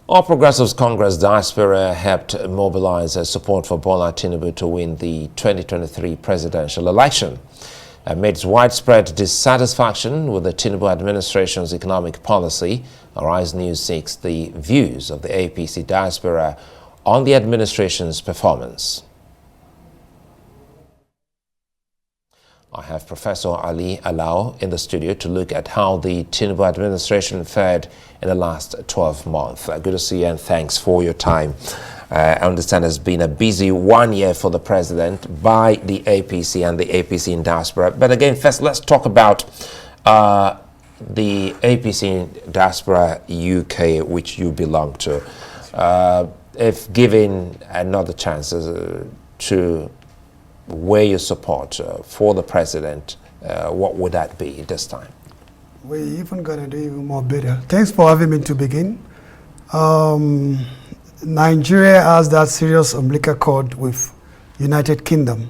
All Progressives Congress diaspora helped mobilize support for Bola Tinubu to win the 2023 presidential election. Amidst widespread dissatisfaction with the Tinubu administration's economic policy, Arise News seeks the views of the APC diaspora on the administration's performance. I have Professor Alao in the studio to look at how the Tinubu administration fared in the last 12 months. Good to see you and thanks for your time. I understand it's been a busy 1 year for the president by the APC and the APC in diaspora. But again, first, let's talk about the APC diaspora UK, which you belong to. If given another chance to weigh your support for the president, what would that be this time? We're even going to do even more better. Thanks for having me to begin. Nigeria has that serious umbilical cord with United Kingdom,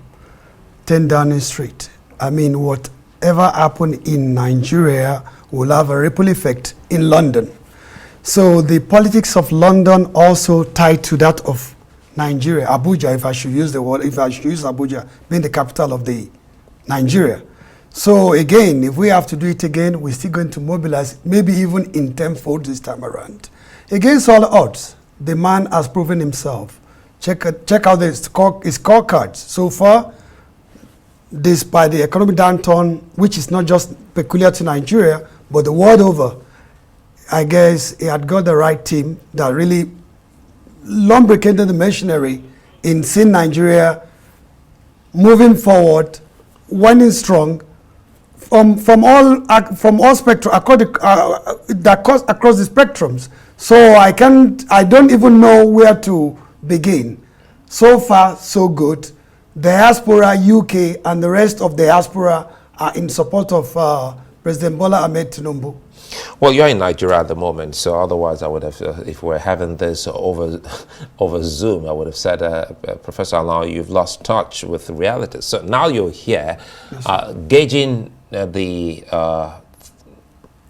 10 Downing Street. I mean, whatever happened in Nigeria will have a ripple effect in London. So the politics of London also tied to that of Nigeria, Abuja, if I should use the word, if I should use Abuja, being the capital of the Nigeria. So again, if we have to do it again, we're still going to mobilize, maybe even in tenfold this time around. Against all odds, the man has proven himself. Check out his scorecards. So far, despite the economic downturn, which is not just peculiar to Nigeria, but the world over, I guess he had got the right team that really lubricated the machinery in seeing Nigeria moving forward, winning strong from all spectrum across the spectrums. So I don't even know where to begin. So far, so good. Diaspora UK and the rest of the diaspora are in support of President Bola Ahmed Tinubu. Well, you're in Nigeria at the moment, so otherwise I would have, if we're having this over Zoom, I would have said, Professor Alao, you've lost touch with reality. So now you're here, gauging the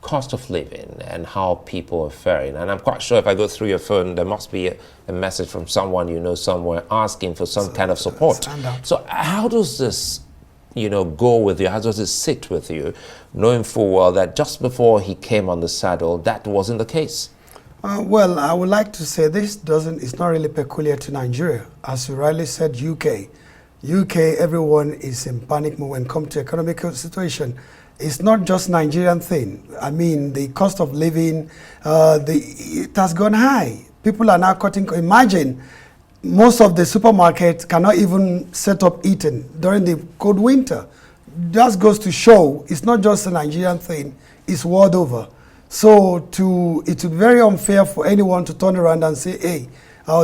cost of living and how people are faring. And I'm quite sure if I go through your phone, there must be a message from someone you know somewhere asking for some kind of support. So how does this go with you? How does it sit with you, knowing full well that just before he came on the saddle, that wasn't the case? Well, I would like to say it's not really peculiar to Nigeria. As you rightly said, UK, everyone is in panic mode when it comes to economic situation. It's not just Nigerian thing. I mean, the cost of living, it has gone high. People are now cutting. Imagine, most of the supermarkets cannot even set up eating during the cold winter. That goes to show it's not just a Nigerian thing, it's world over. So it would be very unfair for anyone to turn around and say, hey,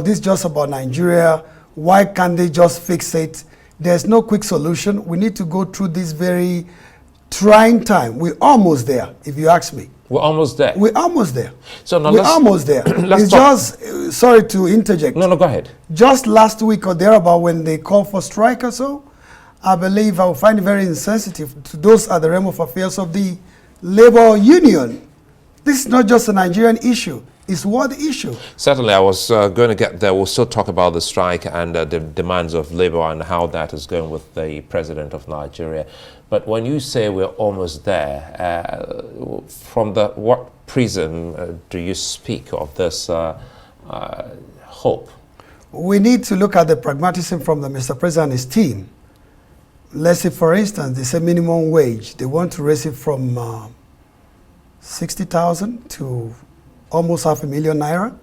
this is just about Nigeria. Why can't they just fix it? There's no quick solution. We need to go through this very trying time. We're almost there, if you ask me. We're almost there. We're almost there. So now we're almost there. It's just, sorry to interject. No, go ahead. Just last week or thereabout, when they called for strike or so, I believe I will find it very insensitive to those at the realm of affairs of the labor union. This is not just a Nigerian issue. It's world issue. Certainly, I was going to get there. We'll still talk about the strike and the demands of labor and how that is going with the president of Nigeria. But when you say we're almost there, from what prism do you speak of this hope? We need to look at the pragmatism from the Mr. President and his team. Let's say, for instance, they say minimum wage. They want to raise it from 60,000 to almost $500,000 naira.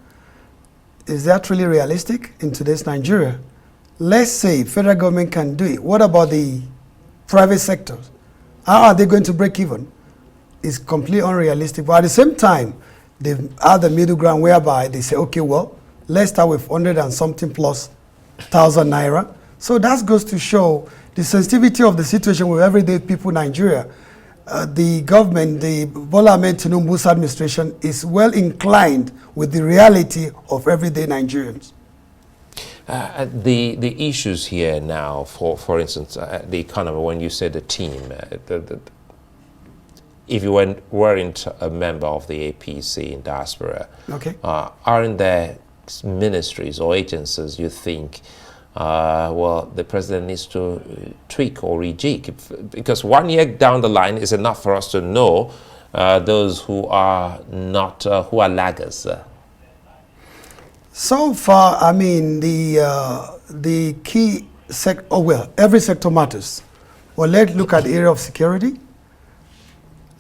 Is that really realistic in today's Nigeria? Let's say federal government can do it. What about the private sector? How are they going to break even? It's completely unrealistic. But at the same time, they have the middle ground whereby they say, okay, well, let's start with 100 and something plus thousand naira. So that goes to show the sensitivity of the situation with everyday people in Nigeria. The government, the Bola Ahmed Tinubu's administration is well inclined with the reality of everyday Nigerians. The issues here now, for instance, the economy. When you say the team, if you weren't a member of the APC in diaspora, Okay. Aren't there ministries or agencies you think, well, the president needs to tweak or rejig? Because 1 year down the line is enough for us to know those who are not, who are laggers. So far, I mean, the key sector, oh well, every sector matters. Well, let's look at the area of security.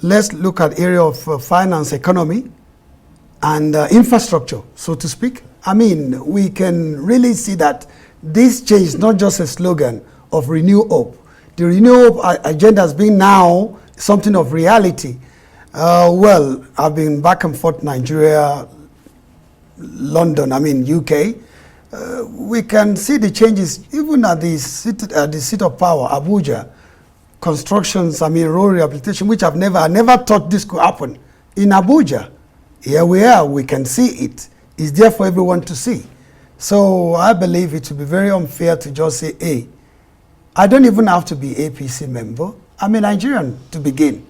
Let's look at area of finance, economy, and infrastructure, so to speak. I mean, we can really see that this change is not just a slogan of Renew Hope. The Renew Hope agenda has been now something of reality. Well, I've been back and forth Nigeria, London, I mean UK. We can see the changes even at the seat of power, Abuja. Constructions, I mean road rehabilitation, which I never thought this could happen in Abuja. Here we are, we can see it. It's there for everyone to see. So I believe it would be very unfair to just say, hey, I don't even have to be APC member. I'm a Nigerian to begin.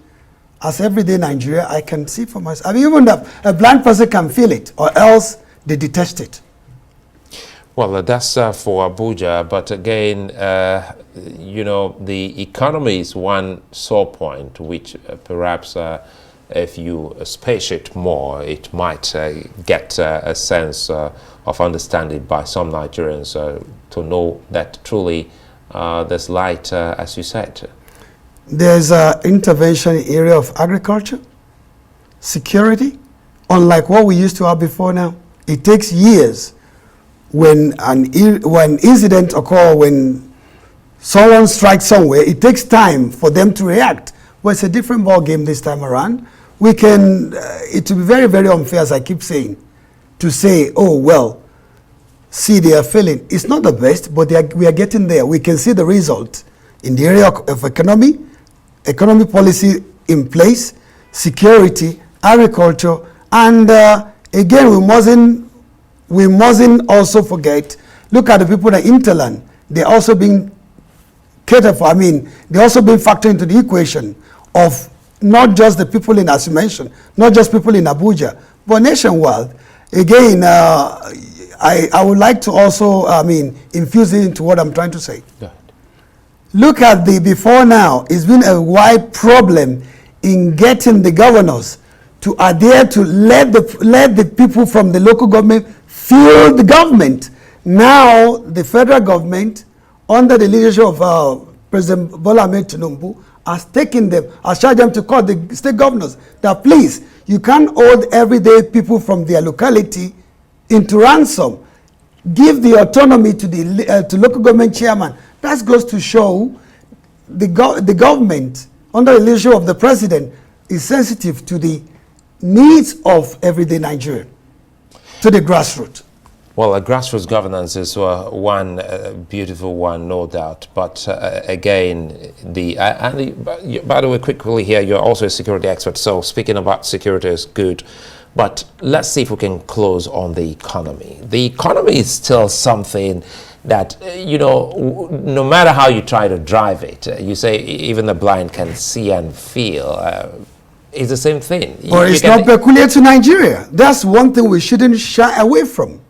As everyday Nigeria, I can see for myself. I mean, even a blind person can feel it, or else they detest it. Well, that's for Abuja, but again, you know, the economy is one sore point, which perhaps if you space it more, it might get a sense of understanding by some Nigerians to know that truly there's light, as you said. There's an intervention area of agriculture, security, unlike what we used to have before now. It takes years when incident occur, when someone strikes somewhere, it takes time for them to react. Well, it's a different ball game this time around. We can, it will be very, very unfair, as I keep saying, to say, oh, well, see, they are failing. It's not the best, but we are getting there. We can see the result in the area of economy policy in place, security, agriculture, and again, we mustn't also forget, look at the people in Interland. They're also being catered for. I mean, they're also being factored into the equation of not just the people in, as you mentioned, not just people in Abuja, but nationwide. Again, I would like to also, I mean, infuse it into what I'm trying to say. Yeah. Look at the before now. It's been a wide problem in getting the governors to adhere to let the people from the local government feel the government. Now, the federal government, under the leadership of President Bola Ahmed Tinubu, has taken them, has charged them to call the state governors that please, you can't hold everyday people from their locality into ransom. Give the autonomy to the to local government chairman. That goes to show the government, under the leadership of the president, is sensitive to the needs of everyday Nigerian, to the grassroots. Well, grassroots governance is one beautiful one, no doubt. But again, by the way, quickly here, you're also a security expert. So speaking about security is good. But let's see if we can close on the economy. The economy is still something that, you know, no matter how you try to drive it, you say even the blind can see and feel. It's the same thing. But it's not peculiar to Nigeria. That's one thing we shouldn't shy away from.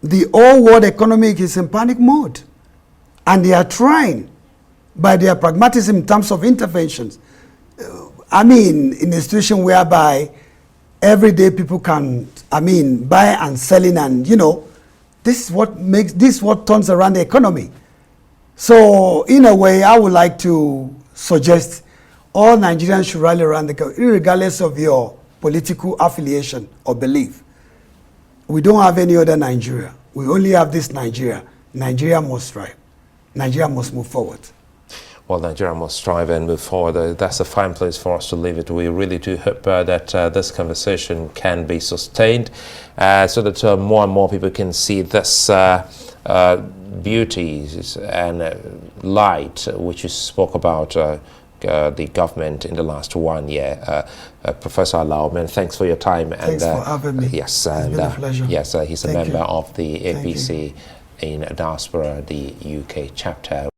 The whole world economy is in panic mode. And they are trying, by their pragmatism in terms of interventions. I mean, in a situation whereby everyday people can, I mean, buy and selling, and, you know, this is what turns around the economy. So, in a way, I would like to suggest all Nigerians should rally around the country, regardless of your political affiliation or belief. We don't have any other Nigeria. We only have this Nigeria. Nigeria must strive. Nigeria must move forward. Well, Nigeria must strive and move forward. That's a fine place for us to leave it. We really do hope that this conversation can be sustained so that more and more people can see this beauty and light which you spoke about the government in the last 1 year. Professor Alao, man, thanks for your time. Thanks for having me. Yes, it's been a pleasure. Yes, he's a member of the Thank APC in diaspora, the UK chapter.